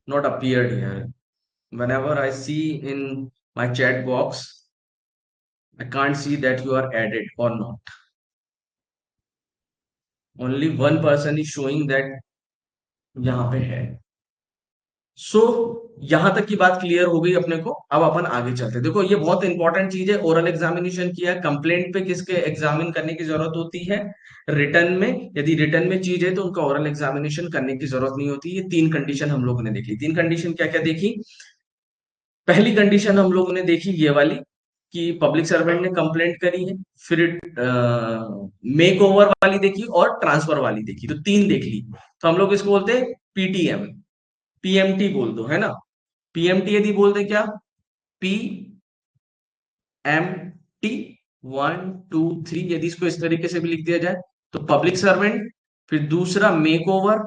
not appeared here. Whenever I see in my chat box, I can't see that you are added or not. Only one person is showing that यहाँ पे है। सो यहां तक की बात clear हो गई अपने को। अब अपन आगे चलते हैं। देखो ये बहुत इंपॉर्टेंट चीज है। ओरल एग्जामिनेशन किया, कंप्लेंट पे किसके एग्जामिन करने की जरूरत होती है? रिटर्न में। यदि रिटर्न में चीज है तो उनका ओरल एग्जामिनेशन करने की जरूरत नहीं होती। ये तीन कंडीशन हम लोगों ने देखी। तीन कंडीशन क्या क्या देखी? पहली कंडीशन हम लोगों ने देखी ये वाली कि पब्लिक सर्वेंट ने कंप्लेंट करी है। फिर मेक ओवर वाली देखी और ट्रांसफर वाली देखी। तो तीन देख ली। तो हम लोग इसको बोलते हैं पीटीएम। पीएमटी बोल दो, है ना? पीएमटी यदि बोलते क्या? P M T, 1 2 3। यदि इसको इस तरीके से भी लिख दिया जाए तो पब्लिक सर्वेंट, फिर दूसरा मेक ओवर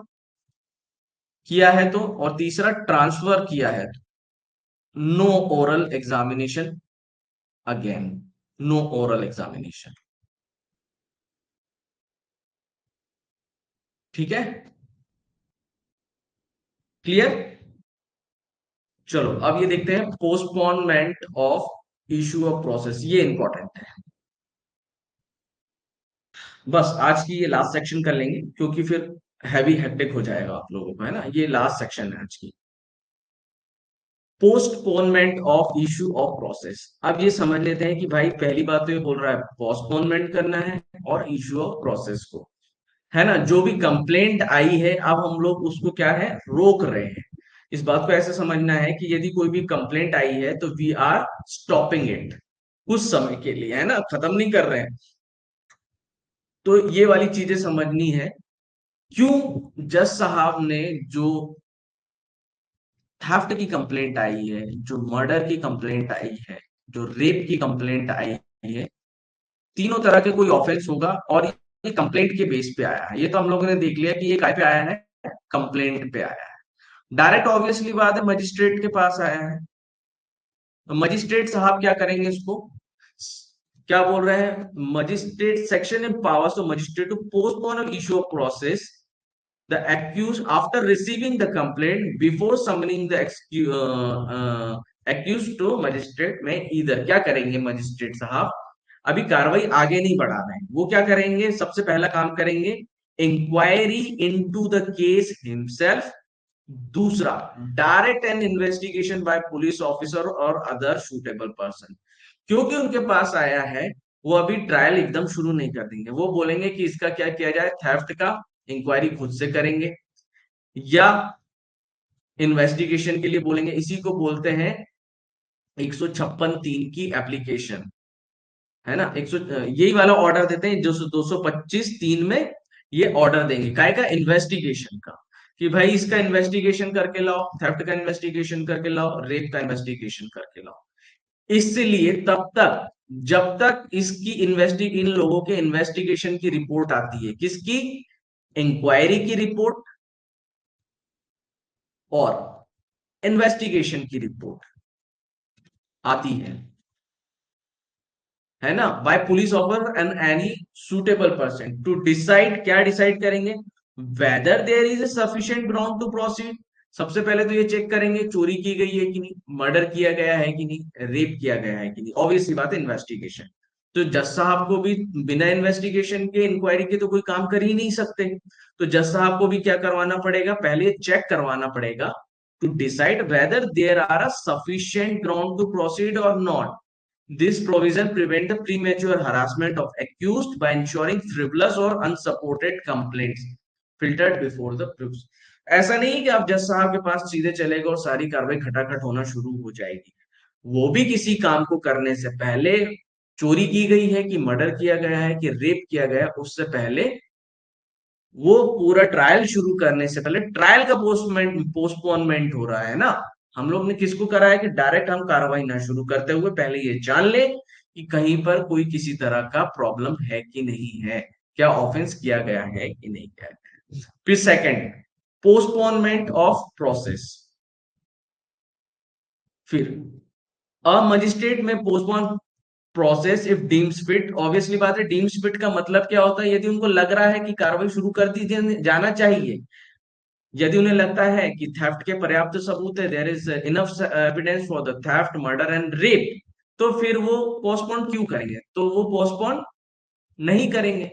किया है तो, और तीसरा ट्रांसफर किया है तो, no oral examination again. No oral examination. ठीक है? क्लियर? चलो अब ये देखते हैं postponement of issue of process. ये इंपॉर्टेंट है। बस आज की ये लास्ट सेक्शन कर लेंगे क्योंकि फिर हैवी हेक्टिक हो जाएगा आप लोगों को, है ना? ये लास्ट सेक्शन है आज की। Postponement of issue of process. अब ये समझ लेते हैं कि भाई पहली बात तो ये बोल रहा है पोस्टपोनमेंट करना है और इशू ऑफ प्रोसेस को, है ना? जो भी कंप्लेंट आई है अब हम लोग उसको क्या है, रोक रहे हैं। इस बात को ऐसे समझना है कि यदि कोई भी कंप्लेंट आई है तो वी आर स्टॉपिंग इट कुछ समय के लिए, है ना? खत्म नहीं कर रहे हैं। तो ये वाली चीजें समझनी है। क्यों जज साहब ने जो थेफ्ट की कंप्लेंट आई है, जो मर्डर की कंप्लेंट आई है, जो रेप की कंप्लेंट आई है, तीनों तरह के कोई ऑफेंस होगा और ये कंप्लेंट के बेस पे आया है। ये तो हम लोगों ने देख लिया कि ये काय पे आया है, कंप्लेंट पे आया है। डायरेक्ट ऑब्वियसली बात है मजिस्ट्रेट के पास आया है। तो मजिस्ट्रेट साहब क्या करेंगे इसको? क्या बोल रहे हैं? Magistrate section in powers of magistrate to postpone issue of process the accused after receiving the complaint before summoning the accused to magistrate में either। क्या करेंगे मजिस्ट्रेट साहब? अभी कार्रवाई आगे नहीं बढ़ा रहे हैं। वो क्या करेंगे? सबसे पहला काम करेंगे inquiry into the case himself. दूसरा, direct and investigation by police officer और अदर सुटेबल पर्सन। क्योंकि उनके पास आया है, वो अभी ट्रायल एकदम शुरू नहीं कर देंगे। वो बोलेंगे कि इसका क्या किया जाए, थेफ्ट का इंक्वायरी खुद से करेंगे या इन्वेस्टिगेशन के लिए बोलेंगे। इसी को बोलते हैं 156(3) की एप्लीकेशन, है ना? 100 यही वाला ऑर्डर देते हैं जो 225(3) में ये ऑर्डर देंगे। काय का? इन्वेस्टिगेशन का। कि भाई इसका इन्वेस्टिगेशन करके लाओ, थेफ्ट का इन्वेस्टिगेशन करके लाओ, रेप का इन्वेस्टिगेशन करके लाओ। इसलिए तब तक जब तक इसकी इन लोगों के इन्वेस्टिगेशन की रिपोर्ट आती है। किसकी? इंक्वायरी की रिपोर्ट और इन्वेस्टिगेशन की रिपोर्ट आती है ना, by police officer and any suitable person to decide. क्या डिसाइड करेंगे? Whether there is a sufficient ground to proceed. सबसे पहले तो ये चेक करेंगे चोरी की गई है कि नहीं, मर्डर किया गया है कि नहीं, रेप किया गया है कि नहीं। ऑब्वियस सी बात है, इन्वेस्टिगेशन। तो जज साहब को भी बिना इन्वेस्टिगेशन के, इंक्वायरी के तो कोई काम कर ही नहीं सकते। तो जज साहब को भी क्या करवाना पड़ेगा? पहले चेक करवाना पड़ेगा to decide whether there are a sufficient ground to proceed और not. This provision prevent the premature harassment of accused by ensuring frivolous or unsupported complaints filtered before the proofs। ऐसा नहीं है कि आप जज साहब के पास सीधे चले गए और सारी कार्रवाई खटाखट होना शुरू हो जाएगी। वो भी किसी काम को करने से पहले, चोरी की गई है कि मर्डर किया गया है कि रेप किया गया है, उससे पहले वो पूरा ट्रायल शुरू करने से पहले ट्रायल का पोस्टपोनमेंट हो रहा है ना। हम लोग ने किसको करा है कि डायरेक्ट हम कार्रवाई ना शुरू करते हुए पहले ये जान ले कि कहीं पर कोई किसी तरह का प्रॉब्लम है कि नहीं है, क्या ऑफेंस किया गया है कि नहीं किया गया है। फिर सेकंड, पोस्टपोनमेंट ऑफ प्रोसेस। फिर अ मजिस्ट्रेट में postpone process if deems fit. Obviously बात है, डीम्स फिट का मतलब क्या होता है? यदि उनको लग रहा है कि कार्रवाई शुरू कर दी जाना चाहिए यदि उन्हें लगता है कि थेफ्ट के पर्याप्त सबूत है, there is enough evidence for the theft, murder and rape, तो फिर वो पोस्टपोन क्यों करेंगे? तो वो पोस्टपोन नहीं करेंगे,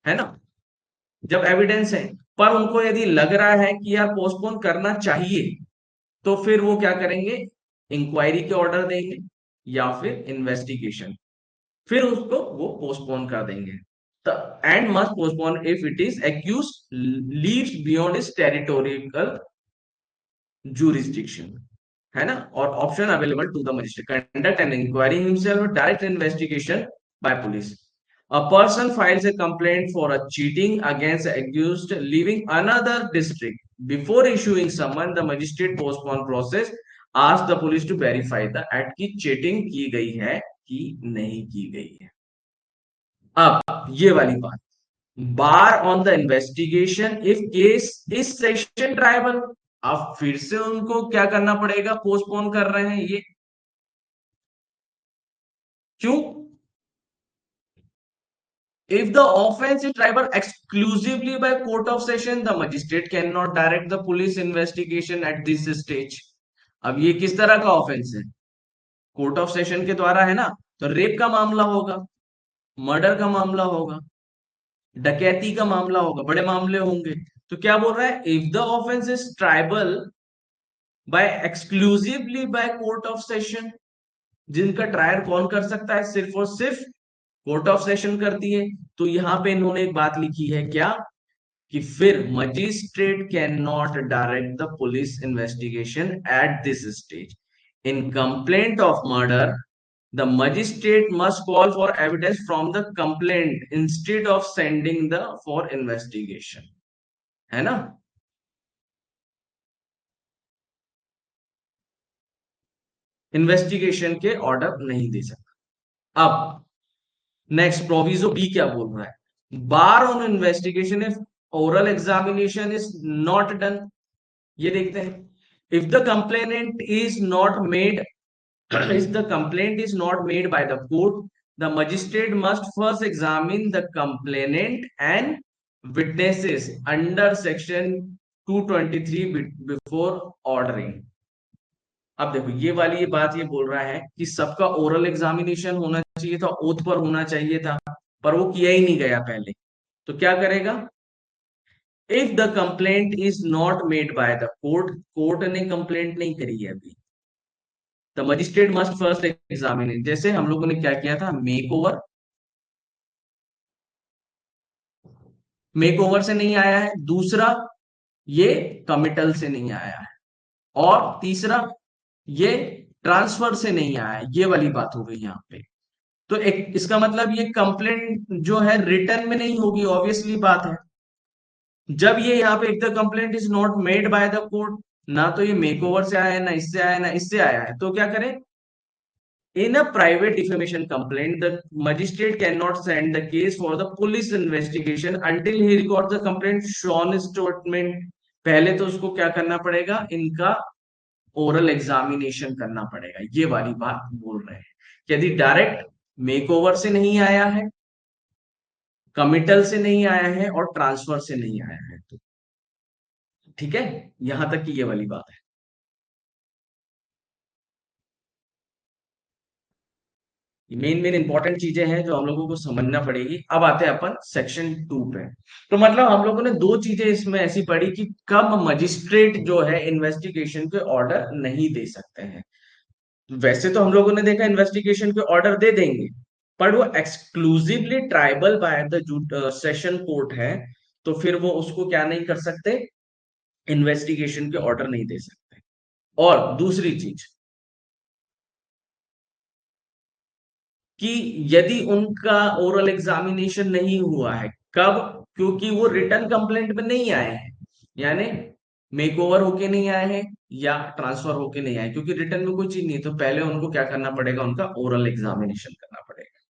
है ना, जब एविडेंस है। पर उनको यदि लग रहा है कि यार पोस्टपोन करना चाहिए, तो फिर वो क्या करेंगे? इंक्वायरी के ऑर्डर देंगे या फिर इन्वेस्टिगेशन, फिर उसको वो पोस्टपोन कर देंगे। And must postpone if it is accuse leaves beyond is territorial jurisdiction, है ना। और option available to the magistrate, conduct an inquiry himself, direct investigation by police, a person files a complaint for a cheating against accused living another district, before issuing summon the magistrate postpone process, ask the police to verify the act की cheating की गई है कि नहीं की गई है। अब ये वाली बात, bar on the investigation if case is session triable, अब फिर से उनको क्या करना पड़ेगा? पोस्टपोन कर रहे हैं ये, क्यों? If the offense is triable exclusively by court of session, the magistrate cannot direct the police investigation at this stage. अब ये किस तरह का ऑफेंस है? कोर्ट ऑफ सेशन के द्वारा, है ना। तो रेप का मामला होगा, मर्डर का मामला होगा, डकैती का मामला होगा, बड़े मामले होंगे। तो क्या बोल रहा है? If the offence is tribal bye exclusively by court of session, जिनका ट्रायल कौन कर सकता है? सिर्फ और सिर्फ कोर्ट ऑफ सेशन करती है। तो यहां पे इन्होंने एक बात लिखी है क्या, कि फिर magistrate can not direct the police investigation at this stage. In complaint of murder the magistrate must call for evidence from the complaint instead of sending the for investigation, है ना। इन्वेस्टिगेशन के ऑर्डर नहीं दे सकता। अब next proviso B क्या बोल रहा है? Bar on investigation if oral examination is not done, ये देखते हैं। If the complainant is not made, if the complaint is not made by the court, the magistrate must first examine the complainant and witnesses under section 223 before ordering। अब देखो ये वाली ये बात ये बोल रहा है कि सबका ओरल एग्जामिनेशन होना चाहिए था, ओथ पर होना चाहिए था, पर वो किया ही नहीं गया पहले। तो क्या करेगा? If the complaint is not made by the court, court ने कंप्लेंट नहीं करी है अभी, the magistrate must first examine it. जैसे हम लोगों ने क्या किया था, मेक ओवर, मेक ओवर से नहीं आया है। दूसरा, ये कमिटल से नहीं आया है। और तीसरा, ये ट्रांसफर से नहीं आया है। ये वाली बात हो गई यहाँ पे। तो एक इसका मतलब ये कंप्लेंट जो है रिटर्न में नहीं होगी, ऑब्वियसली बात है। जब ये यहाँ पे if the complaint is not made by the court, ना तो ये मेक ओवर से आया है, ना इससे आया है, ना इससे आया है, तो क्या करें? In a private defamation complaint, the magistrate cannot send the case for the police investigation until he records the complaint shown statement। पहले तो उसको क्या करना पड़ेगा? इनका ओरल एग्जामिनेशन करना पड़ेगा। ये वाली बात बोल रहे हैं। यदि डायरेक्ट मेक ओवर से नहीं आया है, कमिटल से नहीं आया है और ट्रांसफर से नहीं आया है, तो ठीक है, यहां तक की ये वाली बात है। मेन मेन इंपॉर्टेंट चीजें हैं जो हम लोगों को समझना पड़ेगी। अब आते हैं अपन सेक्शन 2 पे। तो मतलब हम लोगों ने दो चीजें इसमें ऐसी पढ़ी कि कब मजिस्ट्रेट जो है इन्वेस्टिगेशन के ऑर्डर नहीं दे सकते हैं। वैसे तो हम लोगों ने देखा इन्वेस्टिगेशन के ऑर्डर दे देंगे, पर वो exclusively tribal by the session court है, तो फिर वो उसको क्या नहीं कर सकते? इन्वेस्टिगेशन के ऑर्डर नहीं दे सकते। और दूसरी चीज कि यदि उनका ओरल एग्जामिनेशन नहीं हुआ है, कब? क्योंकि वो रिटर्न कंप्लेंट में नहीं आए हैं, यानी मेक ओवर होके नहीं आए हैं या ट्रांसफर होके नहीं आए, क्योंकि रिटर्न में कोई चीज नहीं है, तो पहले उनको क्या करना पड़ेगा? उनका ओरल एग्जामिनेशन करना पड़ेगा।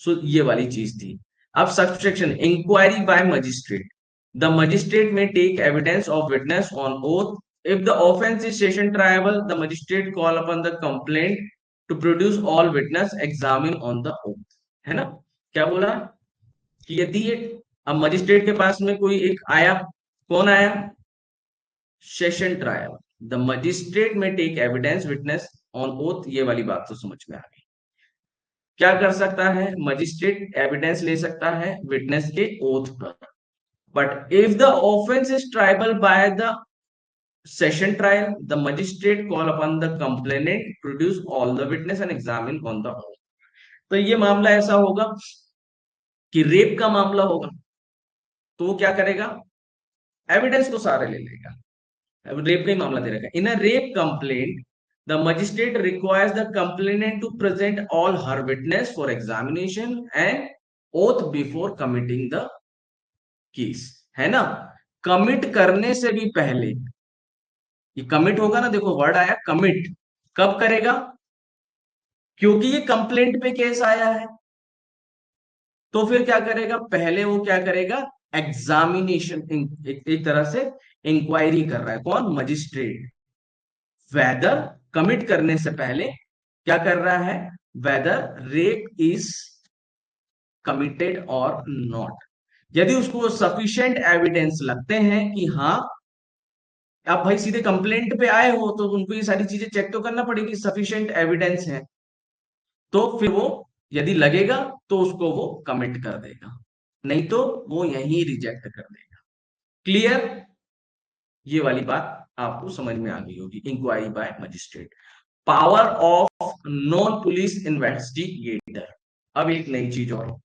सो ये वाली चीज थी। अब subtraction inquiry by magistrate, the magistrate may take evidence of witness on oath. If the offence is session triable, the magistrate call upon the complaint to produce all witness examine on the oath, है ना। क्या बोला? कि यदि ये अब magistrate के पास में कोई एक आया, कौन आया? Session trial. The magistrate may take evidence witness on oath, ये वाली बात तो समझ में आ गई। क्या कर सकता है मजिस्ट्रेट? एविडेंस ले सकता है विटनेस के ओथ पर। But if the offence is tribal by the session trial, the magistrate call upon the complainant produce all the witness and examine on the. तो ये मामला ऐसा होगा कि रेप का मामला होगा, तो वो क्या करेगा? एविडेंस को सारे ले लेगा। अब रेप का ही मामला दे रखा है। In a rape complaint the magistrate requires the complainant to present all her witness for examination and oath before committing the case, है ना? कमिट करने से भी पहले, ये कमिट होगा ना, देखो वर्ड आया कमिट, कब करेगा? क्योंकि ये कंप्लेंट पे केस आया है, तो फिर क्या करेगा? पहले वो क्या करेगा? एग्जामिनेशन, एक तरह से इंक्वायरी कर रहा है कौन? मजिस्ट्रेट। वेदर, कमिट करने से पहले क्या कर रहा है? वेदर रेप इज कमिटेड और नॉट। यदि उसको सफिशिएंट एविडेंस लगते हैं कि हाँ, आप भाई सीधे कंप्लेंट पे आए हो तो उनको ये सारी चीजें चेक तो करना पड़ेगी, सफिशिएंट एविडेंस है, तो फिर वो यदि लगेगा तो उसको वो कमिट कर देगा, नहीं तो वो यही रिजेक्ट कर देगा। क्लियर? ये वाली बात आपको समझ में आ गई होगी। Inquiry by magistrate, power of non police investigator. अब एक नई चीज और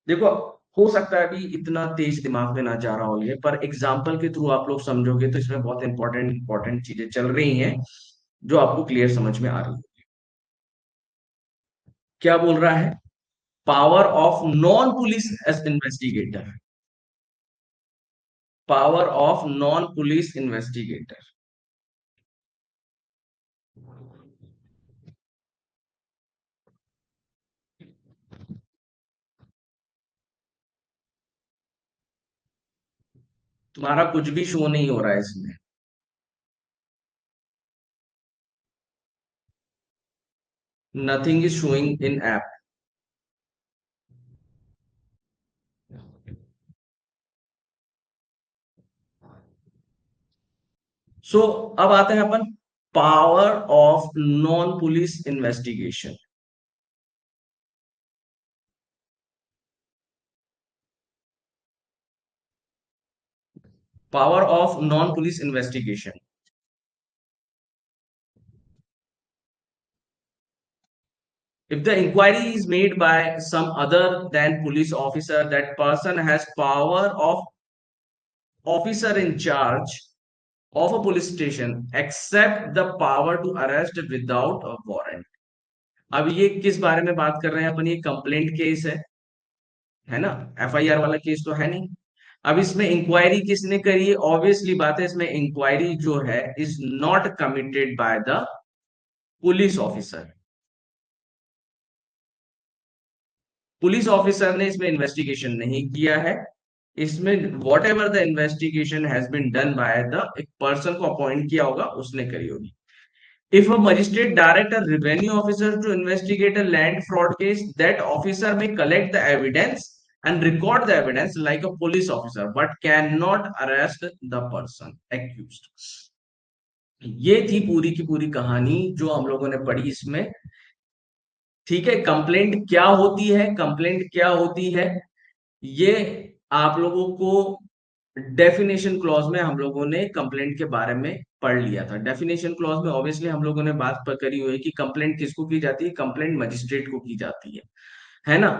देखो, हो सकता है अभी इतना तेज दिमाग में ना जा रहा हो ये, पर एग्जाम्पल के थ्रू आप लोग समझोगे तो इसमें बहुत इंपॉर्टेंट इंपॉर्टेंट चीजें चल रही हैं जो आपको क्लियर समझ में आ रही है। क्या बोल रहा है? Power of non police investigator, power of non police investigator. तुम्हारा कुछ भी शो नहीं हो रहा है इसमें। Nothing is showing in app. So अब आते हैं अपन power of non police investigation. Power of non police investigation. If the inquiry is made by some other than police officer, that person has power of officer in charge of a police station except the power to arrest without a warrant। अब ये किस बारे में बात कर रहे हैं अपन? ये कंप्लेंट केस है ना? एफआईआर वाला केस तो है नहीं। अब इसमें इंक्वायरी किसने करी है? ऑब्वियसली बात है, इसमें इंक्वायरी जो है is not committed by the police officer. Police officer ने इसमें इन्वेस्टिगेशन नहीं किया है। इसमें what the investigation has been done by the, एक पर्सन को अपॉइंट किया होगा उसने करी होगी। If a magistrate direct a revenue officer to investigate a land fraud case, that officer may collect the evidence and record the evidence like a police officer but can not arrest the person accused. ये थी पूरी की पूरी कहानी जो हम लोगों ने पढ़ी इसमें। ठीक है, कंप्लेंट क्या होती है, कंप्लेंट क्या होती है, ये आप लोगों को डेफिनेशन क्लॉज में हम लोगों ने कंप्लेंट के बारे में पढ़ लिया था। डेफिनेशन क्लॉज में ऑब्वियसली हम लोगों ने बात करी हुई है कि कंप्लेंट किसको की जाती है? कंप्लेंट मजिस्ट्रेट को की जाती है ना?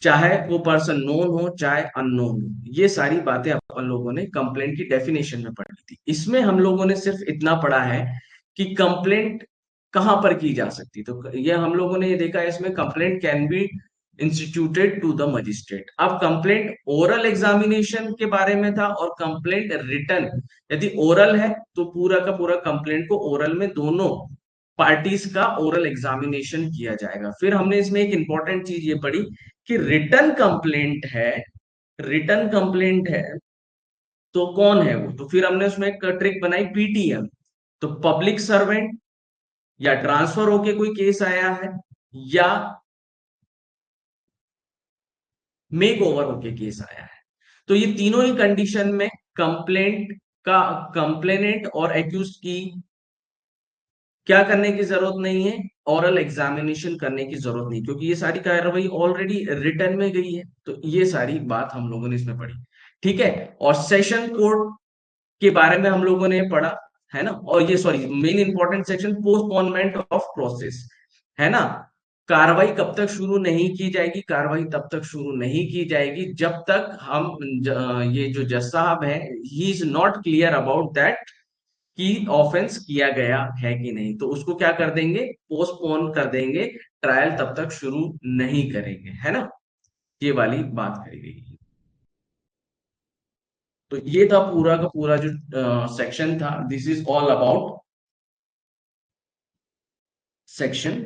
चाहे वो पर्सन नोन हो चाहे अननोन हो, ये सारी बातें अपन लोगों ने कंप्लेंट की डेफिनेशन में पढ़ी थी। इसमें हम लोगों ने सिर्फ इतना पढ़ा है कि कंप्लेंट कहां पर की जा सकती, तो ये हम लोगों ने ये देखा है इसमें complaint can be instituted to the magistrate. अब कंप्लेंट ओरल एग्जामिनेशन के बारे में था और कंप्लेंट रिटर्न। यदि ओरल है तो पूरा का पूरा कंप्लेंट को ओरल में दोनों पार्टीज का ओरल एग्जामिनेशन किया जाएगा। फिर हमने इसमें एक इंपॉर्टेंट चीज ये पढ़ी कि रिटर्न कंप्लेंट है, रिटर्न कंप्लेंट है तो कौन है वो? तो फिर हमने उसमें एक ट्रिक बनाई, पीटीएम। तो पब्लिक सर्वेंट, या ट्रांसफर होके कोई केस आया है, या मेक ओवर होके केस आया है। तो ये तीनों ही कंडीशन में कंप्लेंट का कंप्लेनेंट और एक्यूज की क्या करने की जरूरत नहीं है, ओरल एग्जामिनेशन करने की जरूरत नहीं, क्योंकि ये सारी कार्रवाई ऑलरेडी रिटर्न में गई है। तो ये सारी बात हम लोगों ने इसमें पढ़ी। ठीक है। और सेशन कोड के बारे में हम लोगों ने पढ़ा, है ना। और ये sorry, main important section postponement of process, है ना। कार्रवाई कब तक शुरू नहीं की जाएगी? कार्रवाई तब तक शुरू नहीं की जाएगी जब तक ये जो जज साहब है, he is not clear about that कि ऑफेंस किया गया है कि नहीं। तो उसको क्या कर देंगे? पोस्टपोन कर देंगे, ट्रायल तब तक शुरू नहीं करेंगे, है ना। ये वाली बात करी गई है। तो ये था पूरा का पूरा जो सेक्शन था। This is all about section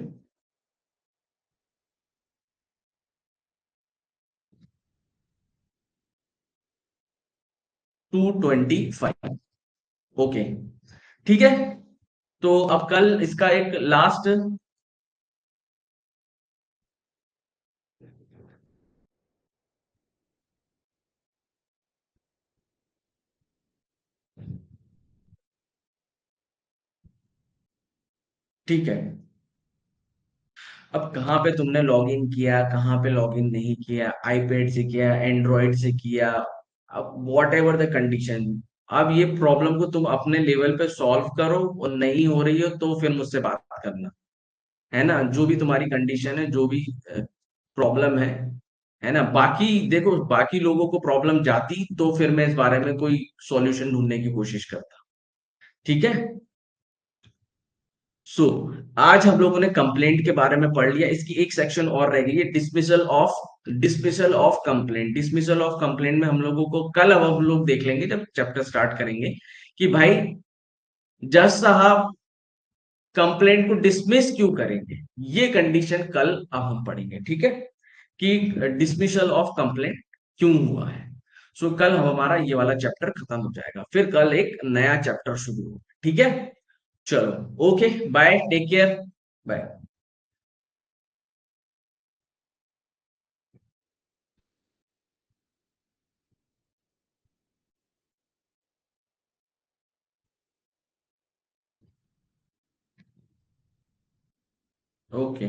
225। Okay, ठीक है। तो अब कल इसका एक लास्ट। ठीक है। अब कहाँ पे तुमने लॉगिन किया, कहाँ पे लॉगिन नहीं किया, आईपैड से किया, एंड्रॉइड से किया, अब वॉट एवर द कंडीशन, अब ये प्रॉब्लम को तुम अपने लेवल पे सॉल्व करो, और नहीं हो रही हो तो फिर मुझसे बात करना, है ना। जो भी तुम्हारी कंडीशन है, जो भी प्रॉब्लम है ना। बाकी देखो, बाकी लोगों को प्रॉब्लम जाती तो फिर मैं इस बारे में कोई सॉल्यूशन ढूंढने की कोशिश करता। ठीक है। सो आज हम लोगों ने कंप्लेंट के बारे में पढ़ लिया। इसकी एक सेक्शन और रह गई है, dismissal of complaint. Dismissal of complaint में हम लोगों को कल, अब हम लोग देख लेंगे जब चैप्टर स्टार्ट करेंगे, कि भाई जज साहब कंप्लेंट को डिसमिस क्यों करेंगे। ये कंडीशन कल अब हम पढ़ेंगे, ठीक है, कि डिसमिसल ऑफ कंप्लेंट क्यों हुआ है। सो कल हमारा ये वाला चैप्टर खत्म हो जाएगा, फिर कल एक नया चैप्टर शुरू होगा, ठीक है। चलो, okay, bye, take care, bye. Okay.